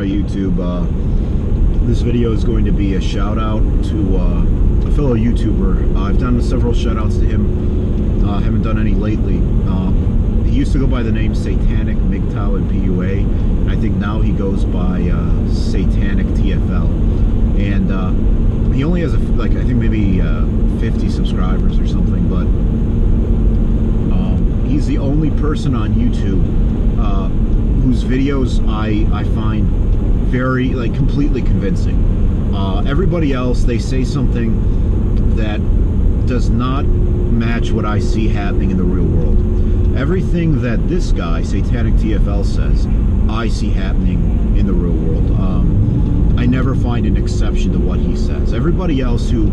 Samurai YouTube. This video is going to be a shout out to a fellow YouTuber. I've done several shout outs to him. Haven't done any lately. He used to go by the name Satanic, MGTOW, and PUA. And I think now he goes by Satanic TFL. And he only has, I think maybe 50 subscribers or something, but he's the only person on YouTube whose videos I find very, completely convincing. Everybody else, they say something that does not match what I see happening in the real world. Everything that this guy, Satanic TFL, says, I see happening in the real world. I never find an exception to what he says. Everybody else who,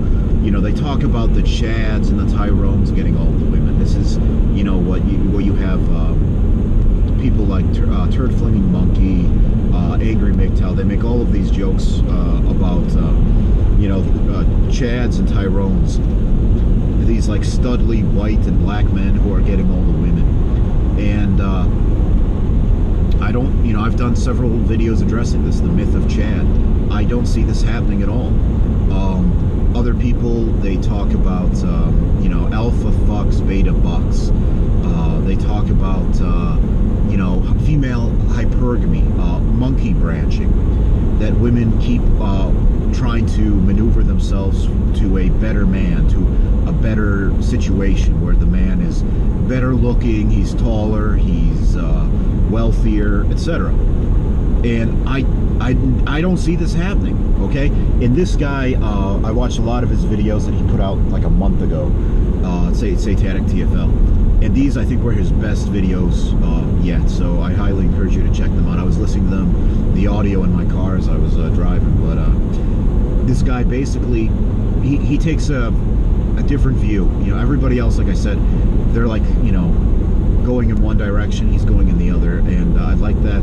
they talk about the Chads and the Tyrones getting all the women. This is, what you have people like Turd Flinging Monkey, Angry MGTOW. They make all of these jokes about, Chads and Tyrones. These studly white and black men who are getting all the women. And I don't, I've done several videos addressing this, the myth of Chad. I don't see this happening at all. Other people, they talk about, alpha fucks, beta bucks. They talk about, female hypergamy, monkey branching, that women keep trying to maneuver themselves to a better man, to a better situation where the man is better looking, he's taller, he's wealthier, etc. And I don't see this happening, okay? And this guy, I watched a lot of his videos that he put out like a month ago, Satanic TFL. And these, I think, were his best videos yet, so I highly encourage you to check them out. I was listening to them, the audio in my car as I was driving, but this guy basically, he takes a different view. Everybody else, like I said, they're going in one direction, he's going in the other, and I like that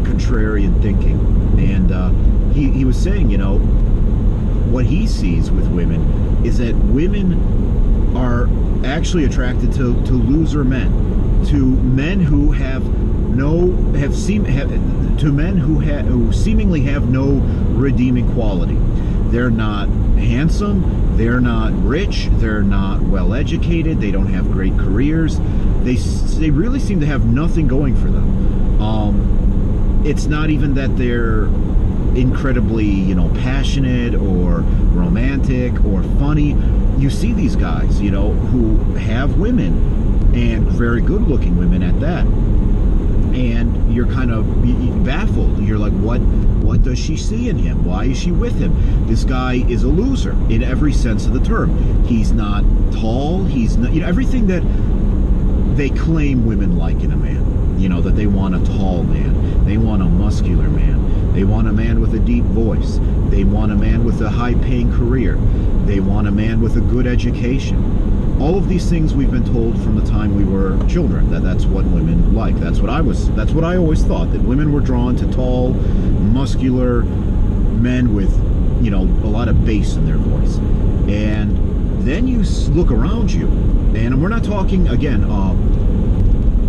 contrarian thinking. And he was saying, what he sees with women is that women are actually attracted to loser men, to men who who seemingly have no redeeming quality. They're not handsome, they're not rich, they're not well educated, they don't have great careers. They really seem to have nothing going for them. It's not even that they're incredibly, passionate or romantic or funny. You see these guys, who have women, and very good-looking women at that, and you're kind of baffled. You're like, what does she see in him? Why is she with him? This guy is a loser in every sense of the term. He's not tall. He's not, everything that they claim women like in a man. That they want a tall man. They want a muscular man. They want a man with a deep voice. They want a man with a high-paying career. They want a man with a good education. All of these things we've been told from the time we were children, that's what women like. That's what I always thought, that women were drawn to tall, muscular men with, a lot of bass in their voice. And then you look around you, and we're not talking, again,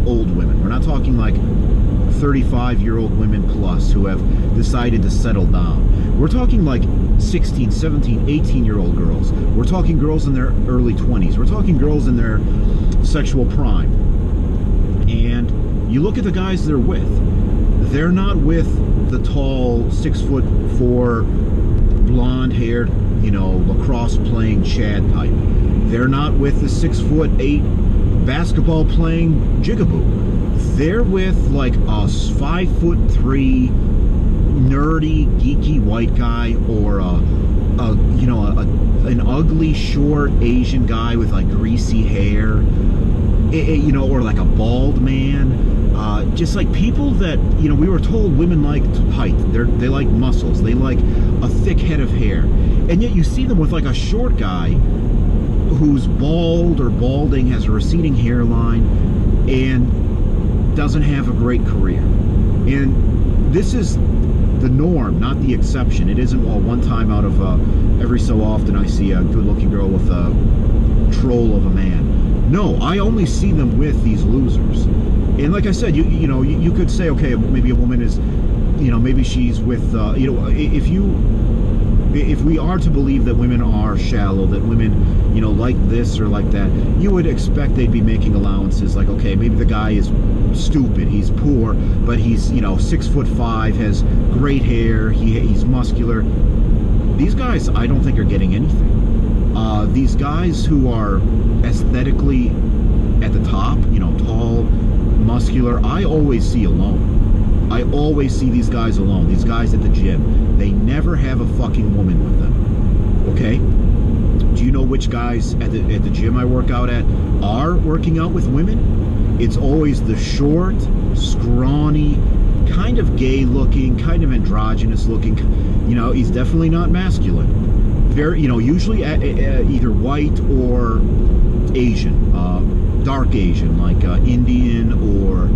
old women. We're not talking like 35-year-old women plus who have decided to settle down. We're talking like 16, 17, 18-year-old girls. We're talking girls in their early 20s. We're talking girls in their sexual prime. And you look at the guys they're with. They're not with the tall, 6'4", blonde-haired, lacrosse-playing Chad type. They're not with the 6'8", basketball-playing jigaboo. They're with like a 5'3", nerdy, geeky white guy, or an ugly, short Asian guy with like greasy hair, or like a bald man. Just like people that, we were told women like height. They like muscles. They like a thick head of hair. And yet you see them with like a short guy who's bald or balding, has a receding hairline, and doesn't have a great career. And this is the norm, not the exception. It isn't, well, one time out of every so often I see a good-looking girl with a troll of a man. No, I only see them with these losers. And like I said, you could say, okay, maybe a woman is, maybe she's with, if we are to believe that women are shallow, that women, like this or like that, you would expect they'd be making allowances. Like, okay, maybe the guy is stupid, he's poor, but he's 6'5", has great hair, he's muscular. These guys, I don't think, are getting anything. These guys who are aesthetically at the top, tall, muscular, I always see alone. I always see these guys alone. These guys at the gym, they never have a fucking woman with them. Okay? Do you know which guys at the gym I work out at are working out with women? It's always the short, scrawny, kind of gay-looking, kind of androgynous-looking. He's definitely not masculine. Very, usually either white or Asian, dark Asian, like Indian or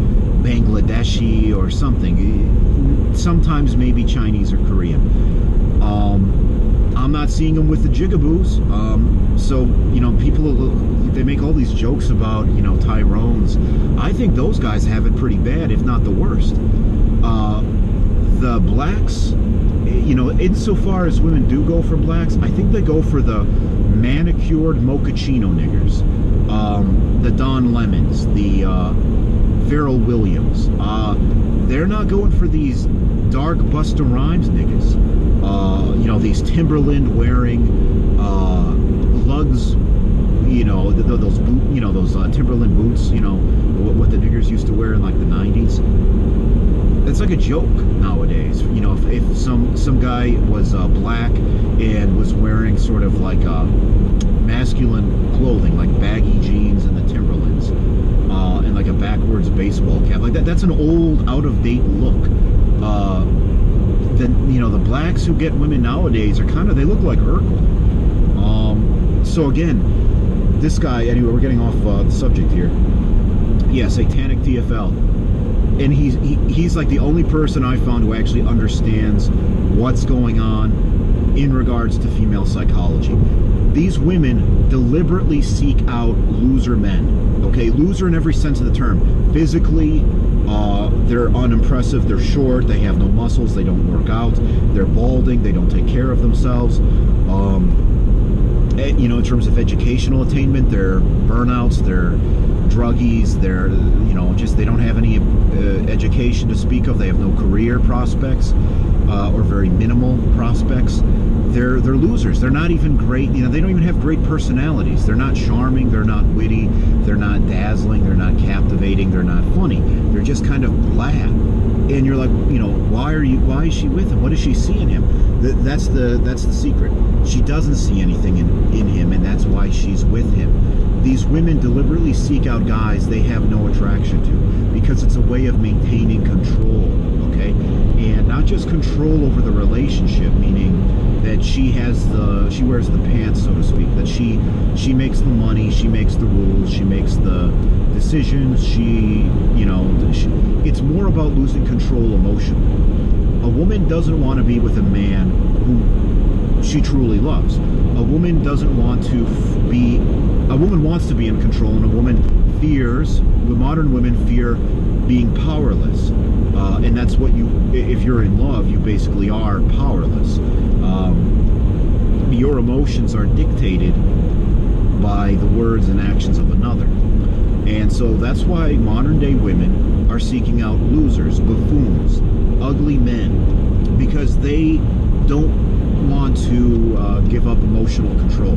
Bangladeshi or something. Sometimes maybe Chinese or Korean. I'm not seeing them with the jigaboos. So, people, they make all these jokes about, Tyrones. I think those guys have it pretty bad, if not the worst. The blacks, insofar as women do go for blacks, I think they go for the manicured mochaccino niggers. The Don Lemons, the Pharrell Williams. They're not going for these dark Busta Rhymes niggas. These Timberland wearing lugs, those boot, those Timberland boots, what the niggers used to wear in like the 90s. It's like a joke nowadays. If some guy was black and was wearing sort of like masculine clothing, like baggy jeans and the Timberlands, and like a backwards baseball cap, like that's an old, out of date look. The blacks who get women nowadays are they look like Urkel. So again, this guy, anyway, we're getting off the subject here. Yeah, Satanic TFL. And he's like the only person I found who actually understands what's going on in regards to female psychology. These women deliberately seek out loser men. Okay, loser in every sense of the term. Physically, they're unimpressive, they're short, they have no muscles, they don't work out, they're balding, they don't take care of themselves. In terms of educational attainment, they're burnouts, they're druggies, they're, they don't have any education to speak of, they have no career prospects, or very minimal prospects. They're losers. They're not even great, they don't even have great personalities. They're not charming, they're not witty, they're not dazzling, they're not captivating, they're not funny. They're just kind of bland. And you're like, why is she with him? What does she see in him? That's the secret. She doesn't see anything in him, and that's why she's with him. These women deliberately seek out guys they have no attraction to, because it's a way of maintaining control, okay? And not just control over the relationship, meaning that she wears the pants, so to speak, that she makes the money, she makes the rules, she makes the decisions, it's more about losing control emotionally. A woman doesn't want to be with a man who she truly loves. A woman wants to be in control, and modern women fear being powerless. And that's what if you're in love, you basically are powerless. Your emotions are dictated by the words and actions of another. And so that's why modern day women are seeking out losers, buffoons, ugly men, because they don't want to give up emotional control.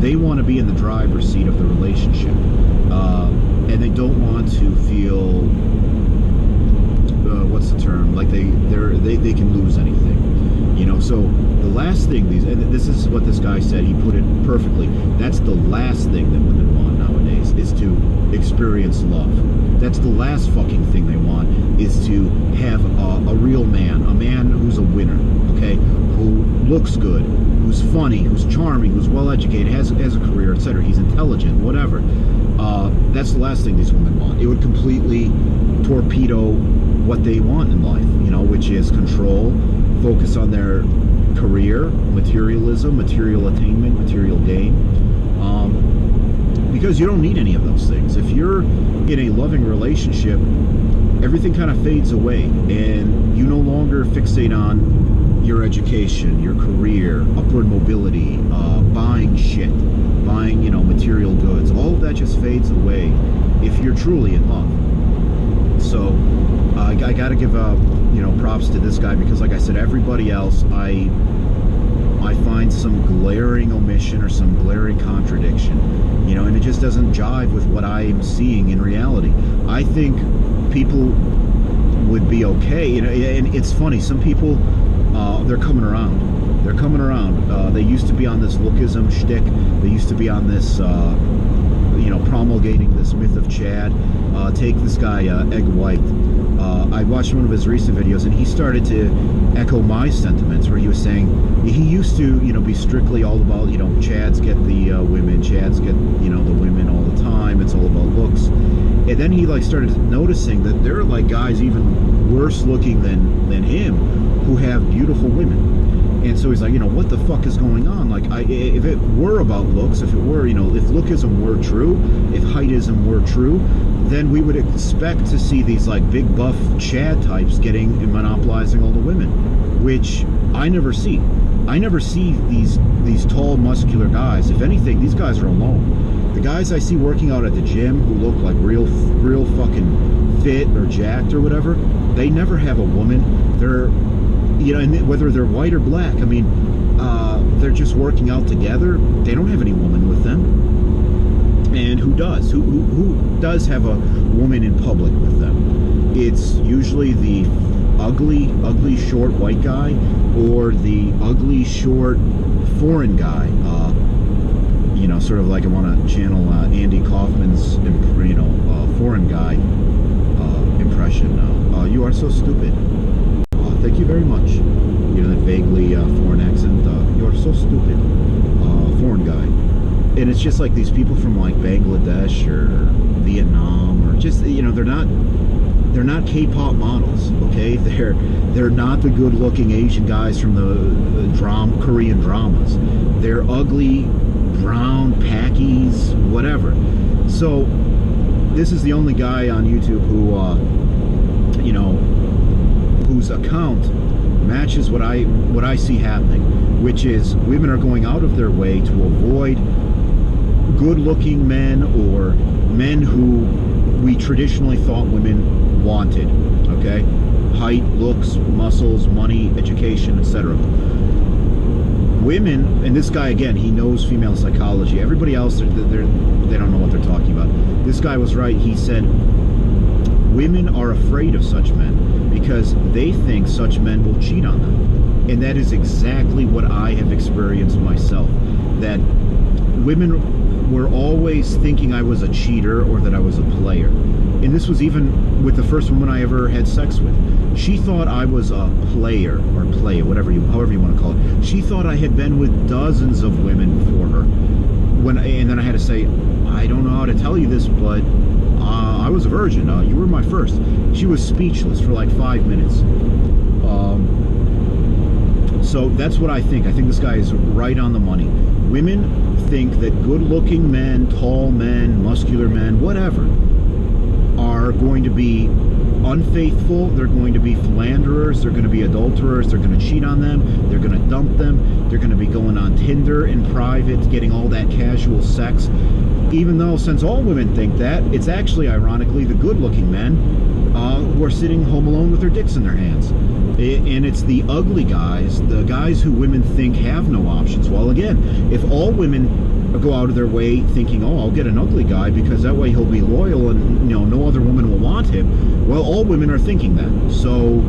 They want to be in the driver's seat of the relationship, and they don't want to feel what's the term? Like they can lose anything. So the last thing and this is what this guy said. He put it perfectly. That's the last thing that women want nowadays, is to experience love. That's the last fucking thing they want, is to have a real man, a man who's a winner, okay, who looks good, who's funny, who's charming, who's well educated, has a career, etc. He's intelligent, whatever. That's the last thing these women want. It would completely torpedo what they want in life, which is control, focus on their career, materialism, material attainment, material gain. because you don't need any of those things. If you're in a loving relationship, everything kind of fades away, and you no longer fixate on your education, your career, upward mobility, buying shit, buying, material goods. All of that just fades away if you're truly in love. So I got to give props to this guy, because like I said, everybody else, I find some glaring omission or some glaring contradiction, and it just doesn't jive with what I'm seeing in reality. I think people would be okay, and it's funny, some people, they're coming around. They're coming around. They used to be on this lookism shtick. They used to be on this, promulgating this myth of Chad. Take this guy, Egg White. I watched one of his recent videos, and he started to echo my sentiments, where he was saying he used to, be strictly all about, Chads get the women, Chads get, the women all the time. It's all about looks. And then he started noticing that there are guys even worse looking than him who have beautiful women. And so he's like, what the fuck is going on? If it were about looks, if it were, if lookism were true, if heightism were true, then we would expect to see these big buff Chad types getting and monopolizing all the women, which I never see. I never see these tall, muscular guys. If anything, these guys are alone. The guys I see working out at the gym who look like real fucking fit or jacked or whatever, they never have a woman. They're, and whether they're white or black, they're just working out together. They don't have any woman with them. And who does? Who does have a woman in public with them? It's usually the ugly, short white guy, or the ugly, short foreign guy. Sort of like I want to channel Andy Kaufman's, foreign guy impression. You are so stupid. Thank you very much. That vaguely foreign accent. You are so stupid. Foreign guy. And it's just these people from Bangladesh or Vietnam, or just, they're not K-pop models, okay? They're not the good-looking Asian guys from the Korean dramas. They're ugly, brown, packies, whatever. So this is the only guy on YouTube who, whose account matches what I see happening, which is women are going out of their way to avoid good-looking men, or men who we traditionally thought women wanted, okay? Height, looks, muscles, money, education, etc. Women, and this guy, again, he knows female psychology. Everybody else, they don't know what they're talking about. This guy was right. He said women are afraid of such men because they think such men will cheat on them. And that is exactly what I have experienced myself. That women were always thinking I was a cheater or that I was a player. And this was even with the first woman I ever had sex with. She thought I was a player, or however you want to call it. She thought I had been with dozens of women before her. And then I had to say, I don't know how to tell you this, but I was a virgin. You were my first. She was speechless for 5 minutes. So that's what I think. I think this guy is right on the money. Women think that good-looking men, tall men, muscular men, whatever, are going to be unfaithful. They're going to be philanderers. They're going to be adulterers. They're going to cheat on them. They're going to dump them. They're going to be going on Tinder in private, getting all that casual sex. Even though, since all women think that, it's actually, ironically, the good-looking men who are sitting home alone with their dicks in their hands. And it's the ugly guys, the guys who women think have no options. Well, again, if all women go out of their way thinking, oh, I'll get an ugly guy because that way he'll be loyal and no other woman will want him, well, all women are thinking that. So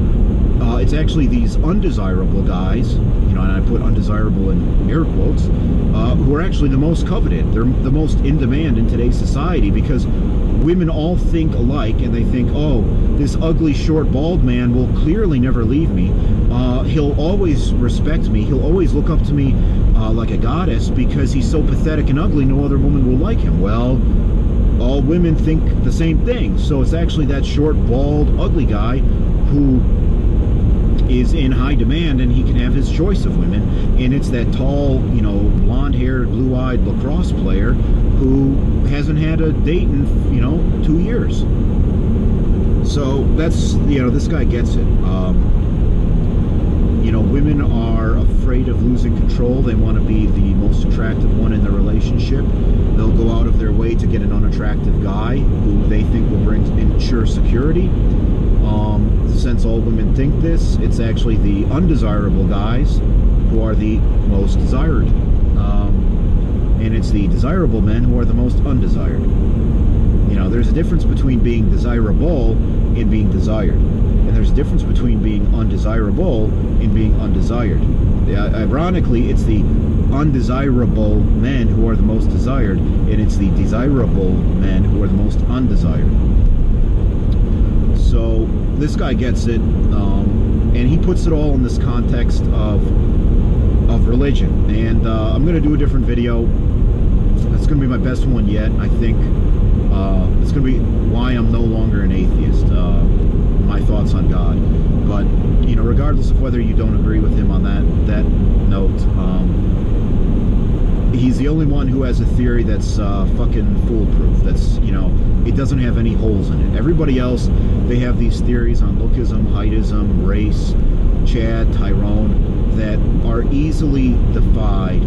it's actually these undesirable guys, and I put undesirable in air quotes, who are actually the most coveted. They're the most in demand in today's society because women all think alike, and they think, oh, this ugly, short, bald man will clearly never leave me. He'll always respect me. He'll always look up to me like a goddess because he's so pathetic and ugly, no other woman will like him. Well, all women think the same thing. So it's actually that short, bald, ugly guy who is in high demand, and he can have his choice of women. And it's that tall, blonde-haired, blue-eyed lacrosse player who hasn't had a date in 2 years. So that's this guy gets it. Women are afraid of losing control. They want to be the most attractive one in the relationship. They'll go out of their way to get an unattractive guy who they think will ensure security. Since all women think this, it's actually the undesirable guys who are the most desired. And it's the desirable men who are the most undesired. There's a difference between being desirable and being desired. And there's a difference between being undesirable and being undesired. Ironically, it's the undesirable men who are the most desired, and it's the desirable men who are the most undesired. So this guy gets it, and he puts it all in this context of religion. And I'm going to do a different video. It's going to be my best one yet, I think. It's going to be why I'm no longer an atheist. My thoughts on God. But regardless of whether you don't agree with him on that note, he's the only one who has a theory that's fucking foolproof. That's it doesn't have any holes in it. Everybody else, they have these theories on lookism, heightism, race, Chad, Tyrone, that are easily defied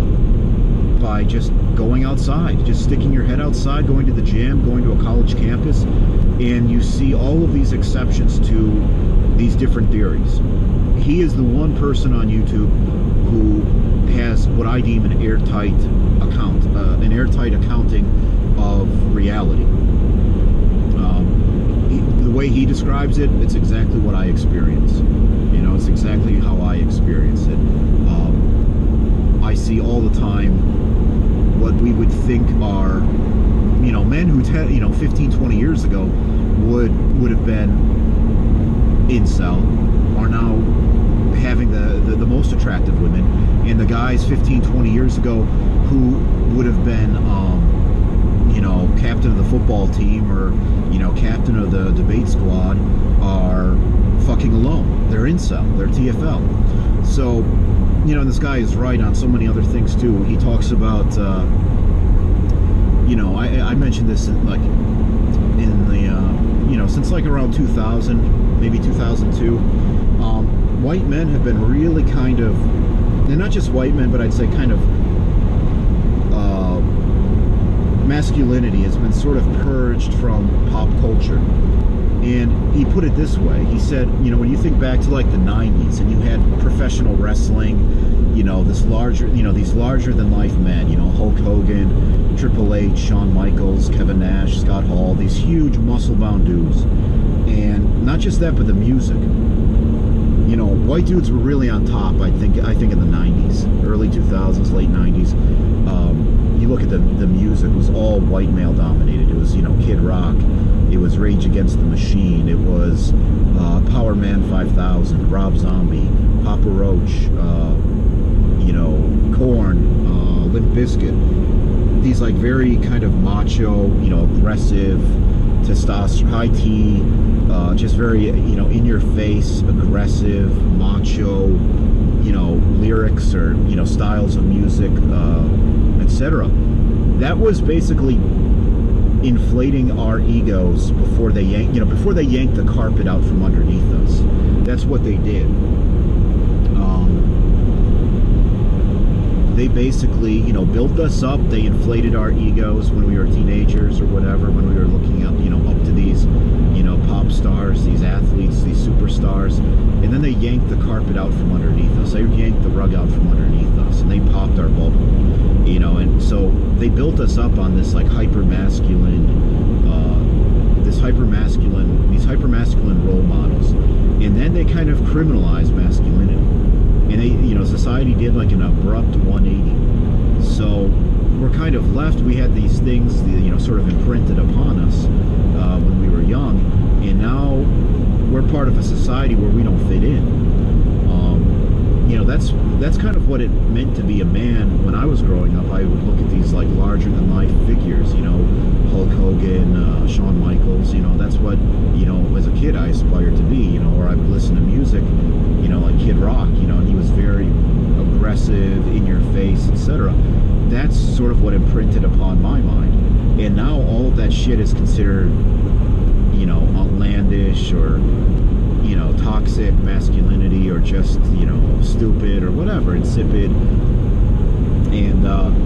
by just going outside, just sticking your head outside, going to the gym, going to a college campus, and you see all of these exceptions to these different theories. He is the one person on YouTube who has what I deem an airtight accounting of reality. The way he describes it, it's exactly what I experience. It's exactly how I experience it. I see all the time what we would think are, men who 15, 20 years ago would have been incel, are now having the most attractive women, and the guys 15, 20 years ago who would have been captain of the football team or captain of the debate squad are fucking alone. They're incel. They're TFL. So and this guy is right on so many other things too. He talks about I mentioned this in the since like around 2000, maybe 2002, white men have been really kind of, and not just white men, but I'd say kind of masculinity has been sort of purged from pop culture. And he put it this way. He said, when you think back to like the 90s and you had professional wrestling, these larger than life men, Hulk Hogan, Triple H, Shawn Michaels, Kevin Nash, Scott Hall, these huge muscle-bound dudes. And not just that, but the music. White dudes were really on top, I think in the 90s, early 2000s, late 90s. You look at the music, it was all white male dominated. It was, Kid Rock. It was Rage Against the Machine. It was Power Man 5000, Rob Zombie, Papa Roach, Korn, Limp Bizkit. These like very kind of macho, aggressive, testosterone, high T, just very, in your face, aggressive, macho, lyrics or, styles of music, etc. That was basically inflating our egos before they yanked the carpet out from underneath us. That's what they did. They basically, built us up. They inflated our egos when we were teenagers or whatever, when we were looking up, up to these, pop stars, these athletes, these superstars, and then they yanked the carpet out from underneath us. They yanked the rug out from underneath us, and they popped our bubble, and so they built us up on this like these hyper-masculine role models, and then they kind of criminalized masculinity. And they, society did like an abrupt 180. So we're kind of left. We had these things, sort of imprinted upon us when we were young, and now we're part of a society where we don't fit in. That's kind of what it meant to be a man when I was growing up. I would look at these like larger than life figures, Hulk Hogan, Shawn Michaels. That's what as a kid I aspired to be. Or I would listen to music, like Kid Rock. And he was very aggressive, in your face, etc. That's sort of what imprinted upon my mind. shit is considered, you know, outlandish or, you know, toxic masculinity or just, you know, stupid or whatever, insipid. And now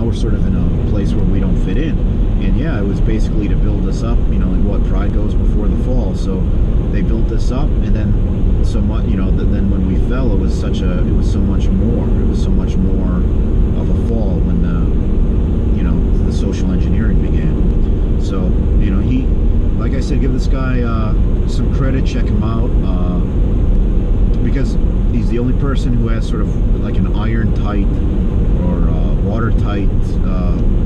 we're sort of in a place where we don't fit in. And yeah, it was basically to build us up, you know, like what pride goes before the fall. So they built us up, and then somewhat, you know, then when we fell, it was so much more. It was so much more of a fall when the social engineering began. So, you know, like I said, give this guy some credit, check him out, because he's the only person who has sort of like an iron-tight or watertight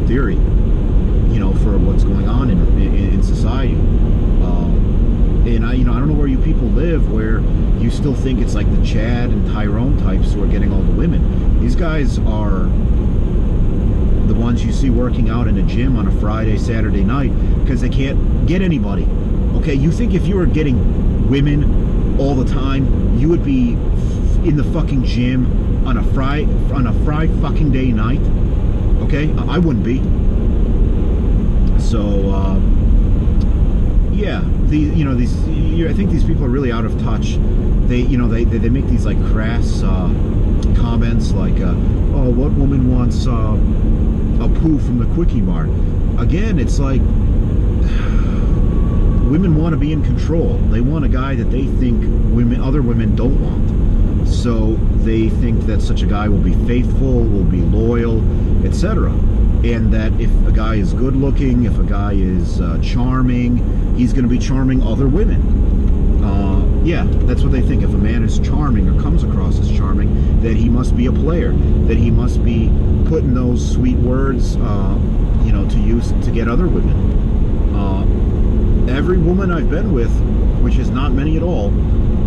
theory, you know, for what's going on in society. And I don't know where you people live, where you still think it's like the Chad and Tyrone types who are getting all the women. These guys are the ones you see working out in a gym on a Friday, Saturday night because they can't get anybody. Okay, you think if you were getting women all the time, you would be in the fucking gym on a Friday fucking day night? Okay, I wouldn't be. So yeah, I think these people are really out of touch. They make these like crass comments like, oh, what woman wants a poo from the Quickie Mart? Again, it's like women want to be in control. They want a guy that they think other women don't want. So they think that such a guy will be faithful, will be loyal, etc. And that if a guy is good looking, if a guy is charming, he's going to be charming other women. Yeah, that's what they think. If a man is charming or comes across as charming, that he must be a player, that he must be putting those sweet words, to use to get other women. Every woman I've been with, which is not many at all,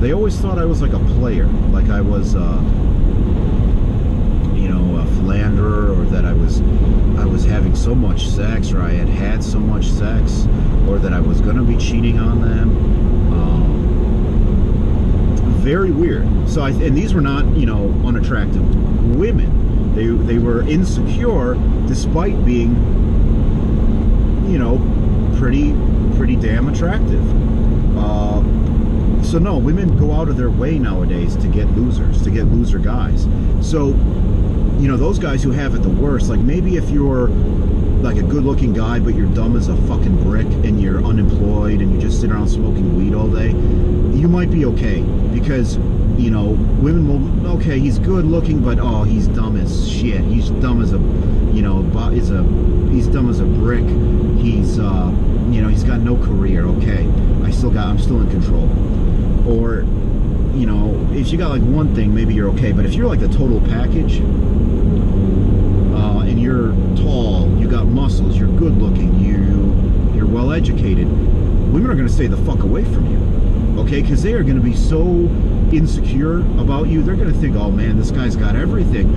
they always thought I was like a player, like I was, a philanderer, or that I was having so much sex, or I had so much sex, or that I was going to be cheating on them. Very weird. So, and these were not, unattractive women. They were insecure, despite being, pretty damn attractive. So no, women go out of their way nowadays to get losers, to get loser guys. So, those guys who have it the worst, like maybe if you're like a good-looking guy, but you're dumb as a fucking brick, and you're unemployed, and you just sit around smoking weed all day, you might be okay, because, women will, okay, he's good-looking, but, oh, he's dumb as shit. He's dumb as a, he's dumb as a brick. He's, he's got no career. Okay, I'm still in control. Or, if you got like one thing, maybe you're okay, but if you're like the total package, and you're tall, you got muscles, you're good looking, you're well educated, women are going to stay the fuck away from you, okay? Because they are going to be so insecure about you. They're going to think, oh man, this guy's got everything.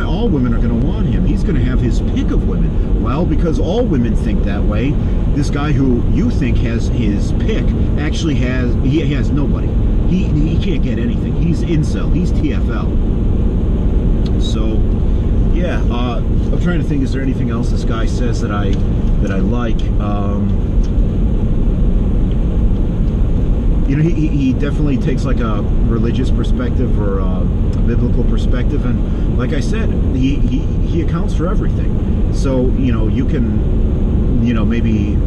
All women are going to want him. He's going to have his pick of women. Well, because all women think that way, this guy who you think has his pick actually has nobody. He can't get anything. He's incel. He's TFL. So yeah, I'm trying to think, is there anything else this guy says that I like? He definitely takes like a religious perspective or a biblical perspective, and like I said, he accounts for everything. So you can maybe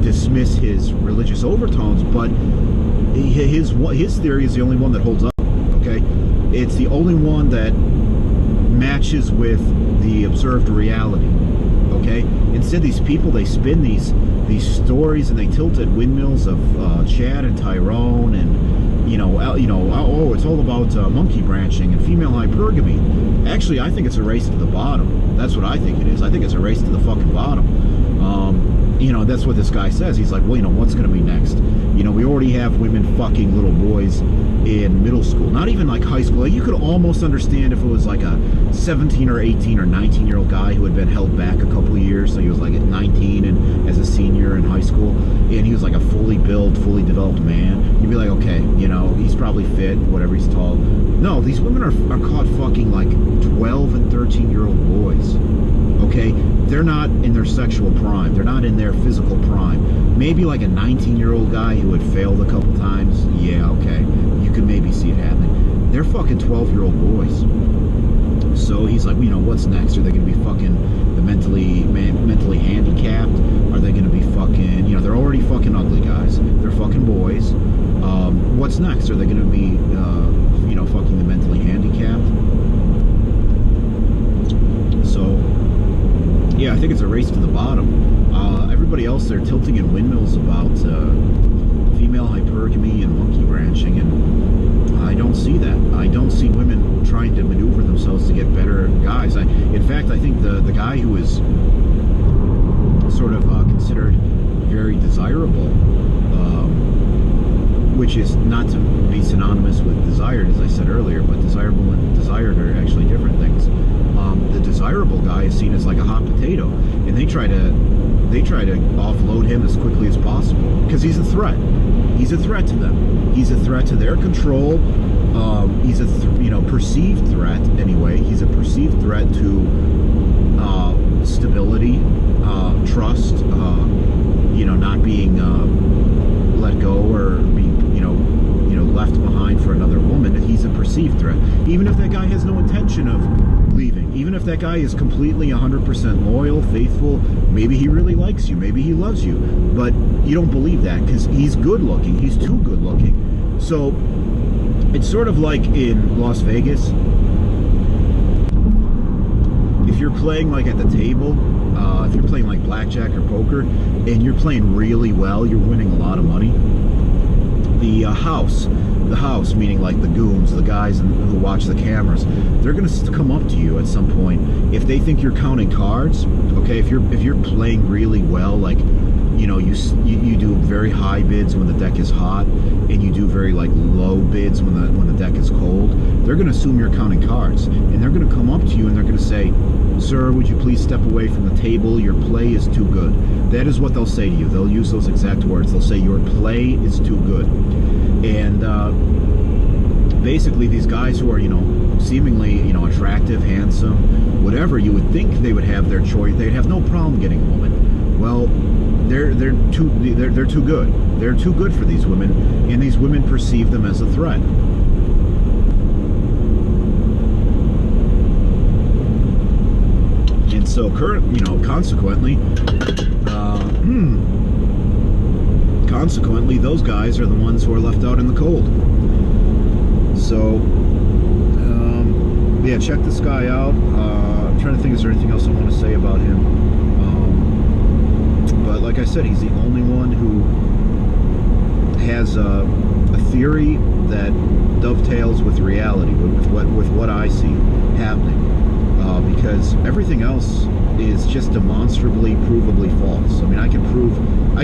dismiss his religious overtones, but his theory is the only one that holds up. Okay, it's the only one that matches with the observed reality. Okay, instead these people, they spin these stories and they tilt at windmills of Chad and Tyrone, and oh, it's all about monkey branching and female hypergamy. Actually, I think it's a race to the bottom. That's what I think it is. I think it's a race to the fucking bottom. That's what this guy says. He's like, well, what's going to be next? We already have women fucking little boys in middle school, not even like high school. Like, you could almost understand if it was like a 17 or 18 or 19-year-old guy who had been held back a couple of years. So he was like at 19 and as a senior in high school, and he was like a fully built, fully developed man. You'd be like, okay, he's probably fit, whatever, he's tall. No, these women are caught fucking like 12 and 13-year-old boys. Okay, they're not in their sexual prime. They're not in their physical prime. Maybe like a 19-year-old guy who had failed a couple times. Yeah, okay, you could maybe see it happening. They're fucking 12-year-old boys. So he's like, what's next? Are they going to be fucking the mentally handicapped? Are they going to be fucking, they're already fucking ugly guys. They're fucking boys. What's next? Are they going to be, fucking the mentally handicapped? So, yeah, I think it's a race to the bottom. Everybody else, they're tilting in windmills about female hypergamy and monkey branching, and I don't see that. I don't see women trying to maneuver themselves to get better guys. In fact, I think the guy who is sort of considered very desirable, which is not to be synonymous with desired, as I said earlier, but desirable and desired are actually different things. The desirable guy is seen as like a hot potato, and they try to offload him as quickly as possible because he's a threat. He's a threat to them. He's a threat to their control. He's a perceived threat anyway. He's a perceived threat to stability, trust. Not being let go or being left behind for another woman. He's a perceived threat. Even if that guy has no intention of leaving, even if that guy is completely 100% loyal, faithful, maybe he really likes you, maybe he loves you, but you don't believe that because he's good looking. He's too good looking. So it's sort of like in Las Vegas. If you're playing like at the table, if you're playing like blackjack or poker, and you're playing really well, you're winning a lot of money. The house, meaning like the goons, the guys who watch the cameras, they're gonna come up to you at some point if they think you're counting cards. Okay, if you're playing really well, like you do very high bids when the deck is hot, and you do very like low bids when the deck is cold. They're gonna assume you're counting cards, and they're gonna come up to you and they're gonna say, "Sir, would you please step away from the table? Your play is too good." That is what they'll say to you. They'll use those exact words. They'll say, "Your play is too good." And basically, these guys who are, seemingly, attractive, handsome, whatever, you would think they would have their choice. They'd have no problem getting a woman. Well, they're too good. They're too good for these women, and these women perceive them as a threat. And so, consequently, those guys are the ones who are left out in the cold. So, yeah, check this guy out. I'm trying to think, is there anything else I want to say about him? But like I said, he's the only one who has a theory that dovetails with reality, with what I see happening. Because everything else is just demonstrably, provably false. I mean, I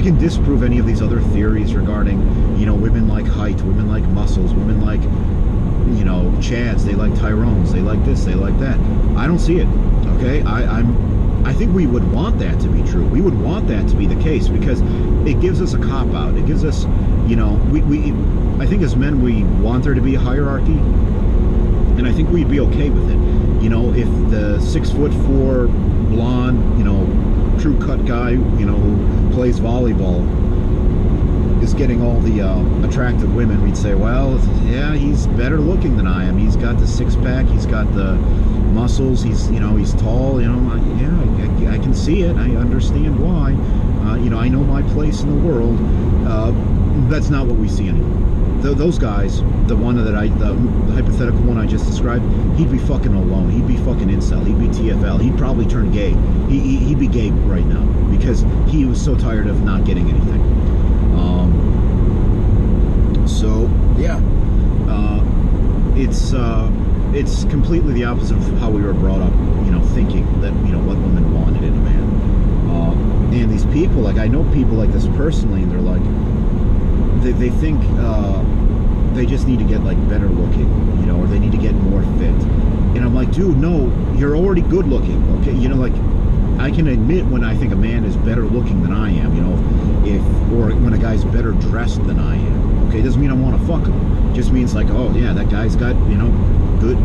can disprove any of these other theories regarding, women like height, women like muscles, women like, Chads, they like Tyrones, they like this, they like that. I don't see it. Okay, I think we would want that to be true. We would want that to be the case because it gives us a cop out. It gives us, I think as men we want there to be a hierarchy, and I think we'd be okay with it. If the 6'4" blonde, true cut guy, who plays volleyball is getting all the attractive women, we'd say, well, yeah, he's better looking than I am. He's got the six-pack, he's got the muscles, he's tall, I can see it, I understand why, I know my place in the world. That's not what we see anymore. Those guys, the hypothetical one I just described, he'd be fucking alone, he'd be fucking incel, he'd be TFL, he'd probably turn gay, he'd be gay right now, because he was so tired of not getting anything. So yeah, it's completely the opposite of how we were brought up, thinking that what women wanted in a man. And these people, like I know people like this personally, and they're like, they think they just need to get like better looking, or they need to get more fit. And I'm like, dude, no, you're already good looking, okay? Like I can admit when I think a man is better looking than I am, you know, or when a guy's better dressed than I am. Okay, doesn't mean I want to fuck him. Just means like, oh yeah, that guy's got, you know,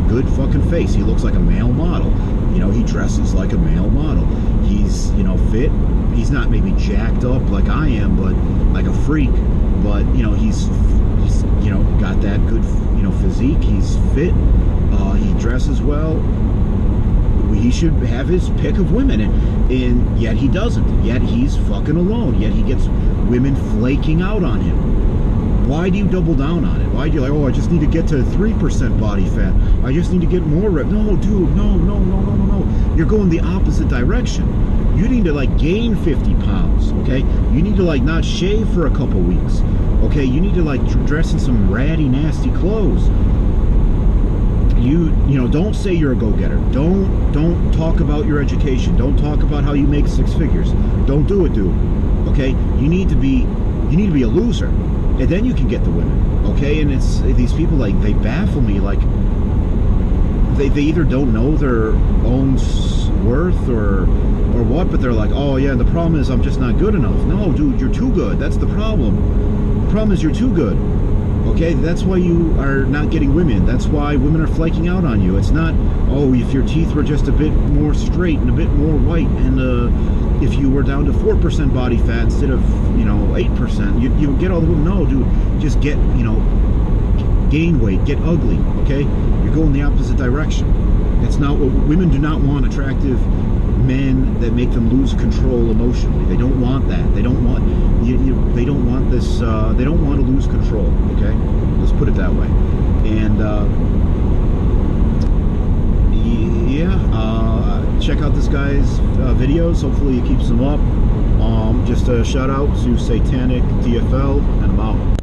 good fucking face. He looks like a male model. You know, he dresses like a male model. He's, you know, fit. He's not maybe jacked up like I am, but like a freak. But, you know, he's you know, got that good, you know, physique. He's fit. He dresses well. He should have his pick of women, and yet he doesn't. Yet he's fucking alone. Yet he gets women flaking out on him. Why do you double down on it? Why do you like, oh, I just need to get to 3% body fat. I just need to get more rep. No, dude, no. You're going the opposite direction. You need to like gain 50 pounds, okay? You need to like not shave for a couple weeks, okay? You need to like dress in some ratty, nasty clothes. You know, don't say you're a go-getter. Don't talk about your education. Don't talk about how you make 6 figures. Don't do it, dude. Okay? You need to be a loser, and then you can get the women. Okay? And it's these people, like, they baffle me. Like, they either don't know their own worth or what, but they're like, oh yeah, the problem is I'm just not good enough. No, dude, you're too good. That's the problem. The problem is you're too good. Okay, that's why you are not getting women. That's why women are flaking out on you. It's not, oh, if your teeth were just a bit more straight and a bit more white, and if you were down to 4% body fat instead of, you know, 8%, you get all the women. No, dude, just get, you know, gain weight, get ugly, okay? You're going the opposite direction. It's not what women do not want. Attractive men that make them lose control emotionally. They don't want that. They don't want they don't want this. They don't want to lose control. Okay, let's put it that way. And check out this guy's videos. Hopefully he keeps them up. Just a shout out to Satanic TFL, and I'm out.